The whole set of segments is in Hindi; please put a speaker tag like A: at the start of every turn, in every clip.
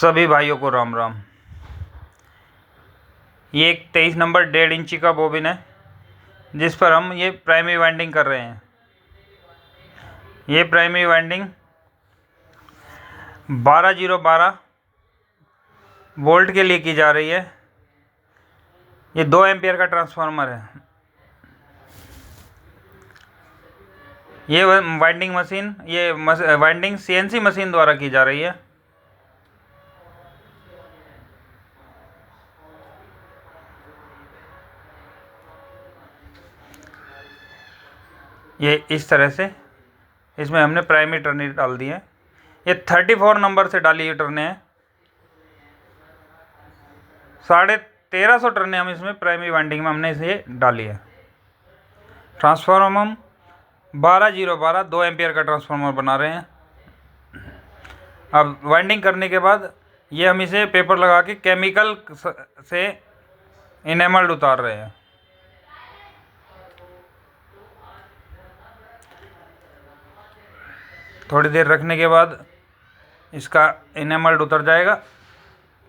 A: सभी भाइयों को राम राम। ये एक 23 नंबर 1.5 इंची का बोबिन है जिस पर हम ये प्राइमरी वाइंडिंग कर रहे हैं। ये प्राइमरी वाइंडिंग 12012 वोल्ट के लिए की जा रही है। ये 2 एम्पियर का ट्रांसफार्मर है। ये winding machine winding CNC machine द्वारा की जा रही है। ये इस तरह से इसमें हमने प्राइमरी टर्ने डाल दी है। ये 34 नंबर से डाली हुई टर्ने हैं। 1350 टर्ने हम इसमें प्राइमरी वाइंडिंग में हमने इसे डाली है। ट्रांसफार्मर हम 12012 2 एम्पियर का ट्रांसफार्मर बना रहे हैं। अब वाइंडिंग करने के बाद ये हम इसे पेपर लगा के केमिकल से इनेमल्ड उतार रहे हैं। थोड़ी देर रखने के बाद इसका इनेमल्ड उतर जाएगा।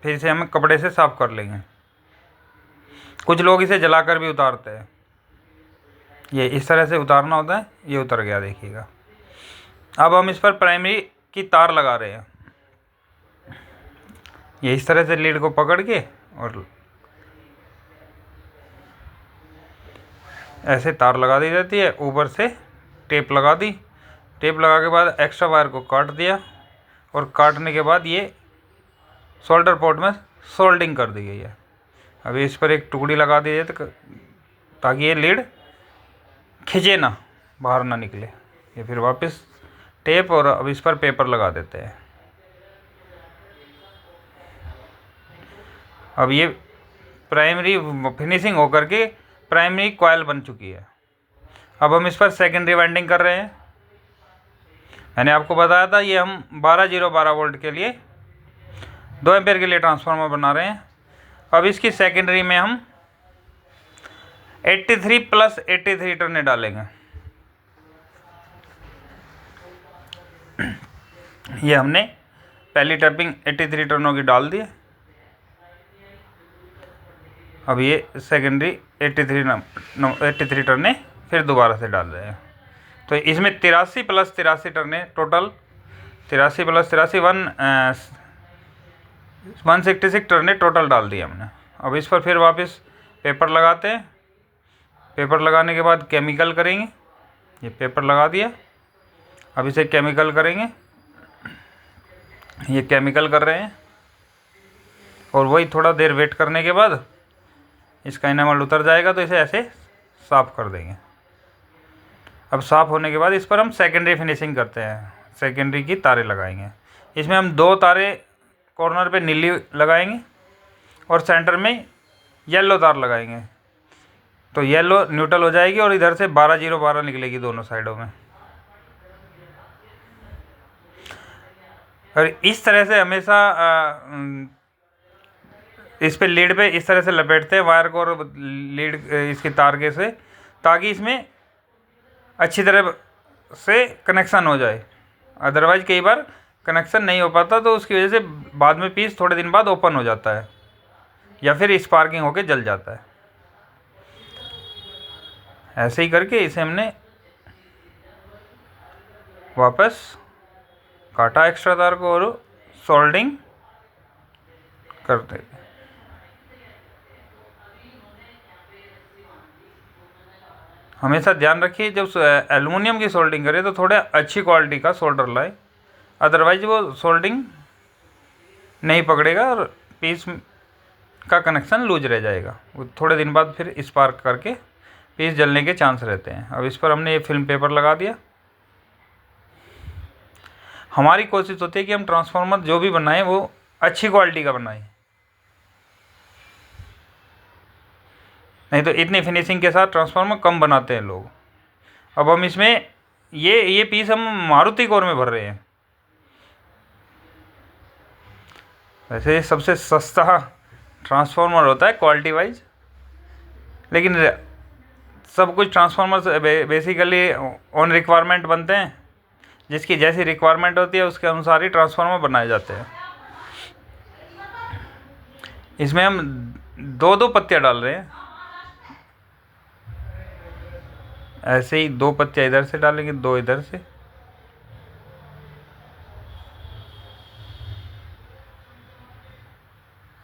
A: फिर इसे हम कपड़े से साफ़ कर लेंगे। कुछ लोग इसे जलाकर भी उतारते हैं। ये इस तरह से उतारना होता है। ये उतर गया, देखिएगा। अब हम इस पर प्राइमरी की तार लगा रहे हैं। ये इस तरह से लीड को पकड़ के और ऐसे तार लगा दी जाती है। ऊपर से टेप लगा दी। टेप लगा के बाद एक्स्ट्रा वायर को काट दिया और काटने के बाद ये सोल्डर पोर्ट में सोल्डिंग कर दी गई है। अभी इस पर एक टुकड़ी लगा दी जाए ताकि ये लीड खिंचे ना, बाहर ना निकले। ये फिर वापस टेप और अब इस पर पेपर लगा देते हैं। अब ये प्राइमरी फिनिशिंग होकर के प्राइमरी कॉइल बन चुकी है। अब हम इस पर सेकेंडरी वाइंडिंग कर रहे हैं। मैंने आपको बताया था ये हम 12012 वोल्ट के लिए 2 एम्पियर के लिए ट्रांसफार्मर बना रहे हैं। अब इसकी सेकेंडरी में हम 83 + 83 टर्ने डालेंगे। ये हमने पहली टैपिंग 83 टर्नों की डाल दी। अब ये सेकेंडरी 83 टर्ने फिर दोबारा से डाल रहे हैं। तो इसमें 83 + 83 टर्ने टोटल 83 + 83 166 टर्ने टोटल डाल दिए हमने। अब इस पर फिर वापस पेपर लगाते हैं। पेपर लगाने के बाद केमिकल करेंगे। ये पेपर लगा दिया। अब इसे केमिकल करेंगे। ये केमिकल कर रहे हैं और वही थोड़ा देर वेट करने के बाद इसका इनेमल उतर जाएगा तो इसे ऐसे साफ़ कर देंगे। अब साफ़ होने के बाद इस पर हम सेकेंडरी फिनिशिंग करते हैं। सेकेंडरी की तारें लगाएंगे। इसमें हम 2 तारें कॉर्नर पे नीली लगाएंगे और सेंटर में येलो तार लगाएंगे। तो येलो न्यूट्रल हो जाएगी और इधर से 12012 निकलेगी दोनों साइडों में। और इस तरह से हमेशा इस पे लीड पे इस तरह से लपेटते हैं वायर को और लीड इसकी तार के से, ताकि इसमें अच्छी तरह से कनेक्शन हो जाए। अदरवाइज कई बार कनेक्शन नहीं हो पाता तो उसकी वजह से बाद में पीस थोड़े दिन बाद ओपन हो जाता है या फिर स्पार्किंग होके जल जाता है। ऐसे ही करके इसे हमने वापस काटा एक्स्ट्रा तार को और सोल्डिंग करते। हमेशा ध्यान रखिए जब एल्युमिनियम की सोल्डिंग करें तो थोड़ा अच्छी क्वालिटी का सोल्डर लाए, अदरवाइज वो सोल्डिंग नहीं पकड़ेगा और पीस का कनेक्शन लूज रह जाएगा। वो थोड़े दिन बाद फिर स्पार्क करके पीस जलने के चांस रहते हैं। अब इस पर हमने ये फिल्म पेपर लगा दिया। हमारी कोशिश होती है कि हम ट्रांसफार्मर जो भी बनाएं वो अच्छी क्वालिटी का बनाएं, नहीं तो इतनी फिनिशिंग के साथ ट्रांसफार्मर कम बनाते हैं लोग। अब हम इसमें ये पीस हम मारुति कोर में भर रहे हैं। वैसे सबसे सस्ता ट्रांसफार्मर होता है क्वालिटी वाइज, लेकिन सब कुछ ट्रांसफार्मर बेसिकली ऑन रिक्वायरमेंट बनते हैं। जिसकी जैसी रिक्वायरमेंट होती है उसके अनुसार ही ट्रांसफार्मर बनाए जाते हैं। इसमें हम दो दो पत्तियाँ डाल रहे हैं, ऐसे ही 2 पत्तियाँ इधर से डालेंगे, 2 इधर से।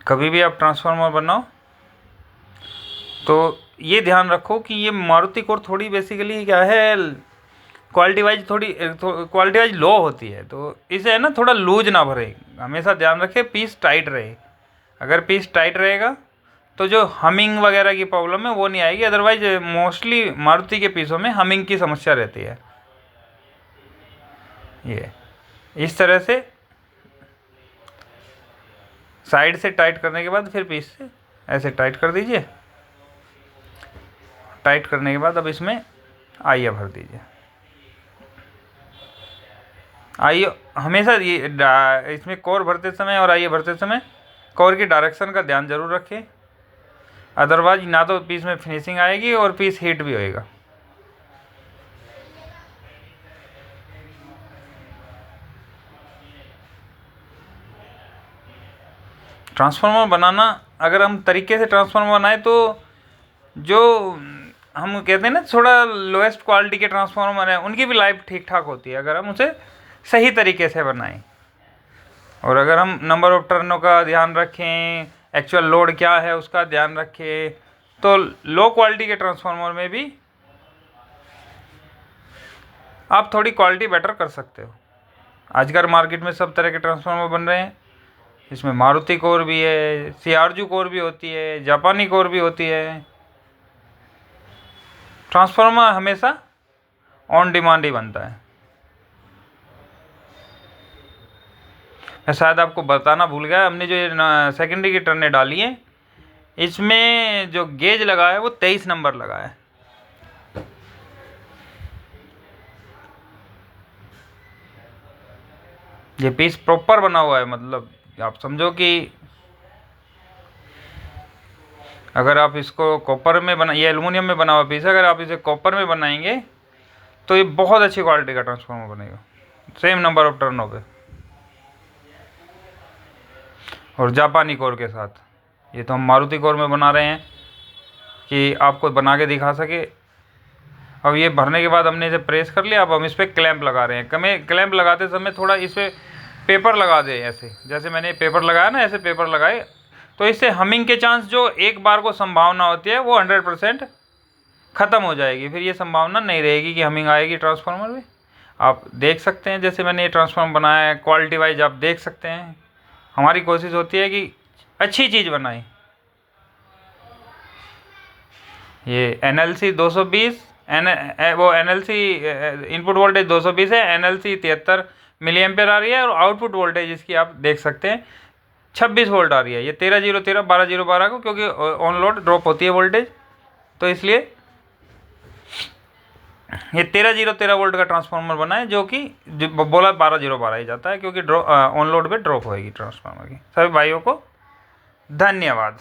A: कभी भी आप ट्रांसफार्मर बनाओ तो ये ध्यान रखो कि ये मारुति कोर थोड़ी बेसिकली क्या है, क्वालिटी वाइज क्वालिटी वाइज लो होती है, तो इसे है ना थोड़ा लूज ना भरे, हमेशा ध्यान रखें पीस टाइट रहे। अगर पीस टाइट रहेगा तो जो हमिंग वगैरह की प्रॉब्लम है वो नहीं आएगी, अदरवाइज मोस्टली मारुति के पीसों में हमिंग की समस्या रहती है। ये इस तरह से साइड से टाइट करने के बाद फिर पीस से ऐसे टाइट कर दीजिए। टाइट करने के बाद अब इसमें आइए भर दीजिए। आइए हमेशा ये इसमें कोर भरते समय और आइए भरते समय कोर की डायरेक्शन का ध्यान जरूर रखें, अदरवाइज ना तो पीस में फिनिशिंग आएगी और पीस हीट भी होएगा। ट्रांसफार्मर बनाना, अगर हम तरीके से ट्रांसफार्मर बनाए तो जो हम कहते हैं ना थोड़ा लोएस्ट क्वालिटी के ट्रांसफार्मर हैं उनकी भी लाइफ ठीक ठाक होती है, अगर हम उसे सही तरीके से बनाएं। और अगर हम नंबर ऑफ टर्नों का ध्यान रखें, एक्चुअल लोड क्या है उसका ध्यान रखें, तो लो क्वालिटी के ट्रांसफार्मर में भी आप थोड़ी क्वालिटी बेटर कर सकते हो। आजकल मार्केट में सब तरह के ट्रांसफार्मर बन रहे हैं, इसमें मारुति कोर भी है, सीआरजू कोर भी होती है, जापानी कोर भी होती है। ट्रांसफार्मर हमेशा ऑन डिमांड ही बनता है। मैं शायद आपको बताना भूल गया, हमने जो सेकेंडरी की टर्नें डाली हैं इसमें जो गेज लगा है वो 23 नंबर लगा है। ये पीस प्रॉपर बना हुआ है, मतलब आप समझो कि अगर आप इसको कॉपर में बना, ये एल्युमिनियम में बना हुआ पीस है, अगर आप इसे कॉपर में बनाएंगे तो ये बहुत अच्छी क्वालिटी का ट्रांसफार्मर बनेगा, सेम नंबर ऑफ टर्नों पे और जापानी कोर के साथ। ये तो हम मारुति कोर में बना रहे हैं कि आपको बना के दिखा सके। अब ये भरने के बाद हमने इसे प्रेस कर लिया, अब हम इस पर क्लैंप लगा रहे हैं। क्लैंप लगाते समय थोड़ा इस पर पेपर लगा दें, ऐसे जैसे मैंने पेपर लगाया ना, ऐसे पेपर लगाए, तो इससे हमिंग के चांस जो एक बार को संभावना होती है वो 100% ख़त्म हो जाएगी। फिर ये संभावना नहीं रहेगी कि हमिंग आएगी ट्रांसफार्मर में। आप देख सकते हैं जैसे मैंने ये ट्रांसफार्मर बनाया है, क्वालिटी वाइज आप देख सकते हैं। हमारी कोशिश होती है कि अच्छी चीज़ बनाएं। ये NLC 220 वो NLC इनपुट वोल्टेज 220 है, NLC 73 मिली एम्पेयर आ रही है, और आउटपुट वोल्टेज इसकी आप देख सकते हैं 26 वोल्ट आ रही है। ये 13-0-13 12-0-12 को, क्योंकि ऑन लोड ड्रॉप होती है वोल्टेज, तो इसलिए ये 13-0-13 वोल्ट का ट्रांसफार्मर बना है, जो कि बोला 12-0-12 ही जाता है, क्योंकि ऑन लोड पे ड्रॉप होएगी ट्रांसफार्मर की। सभी भाइयों को धन्यवाद।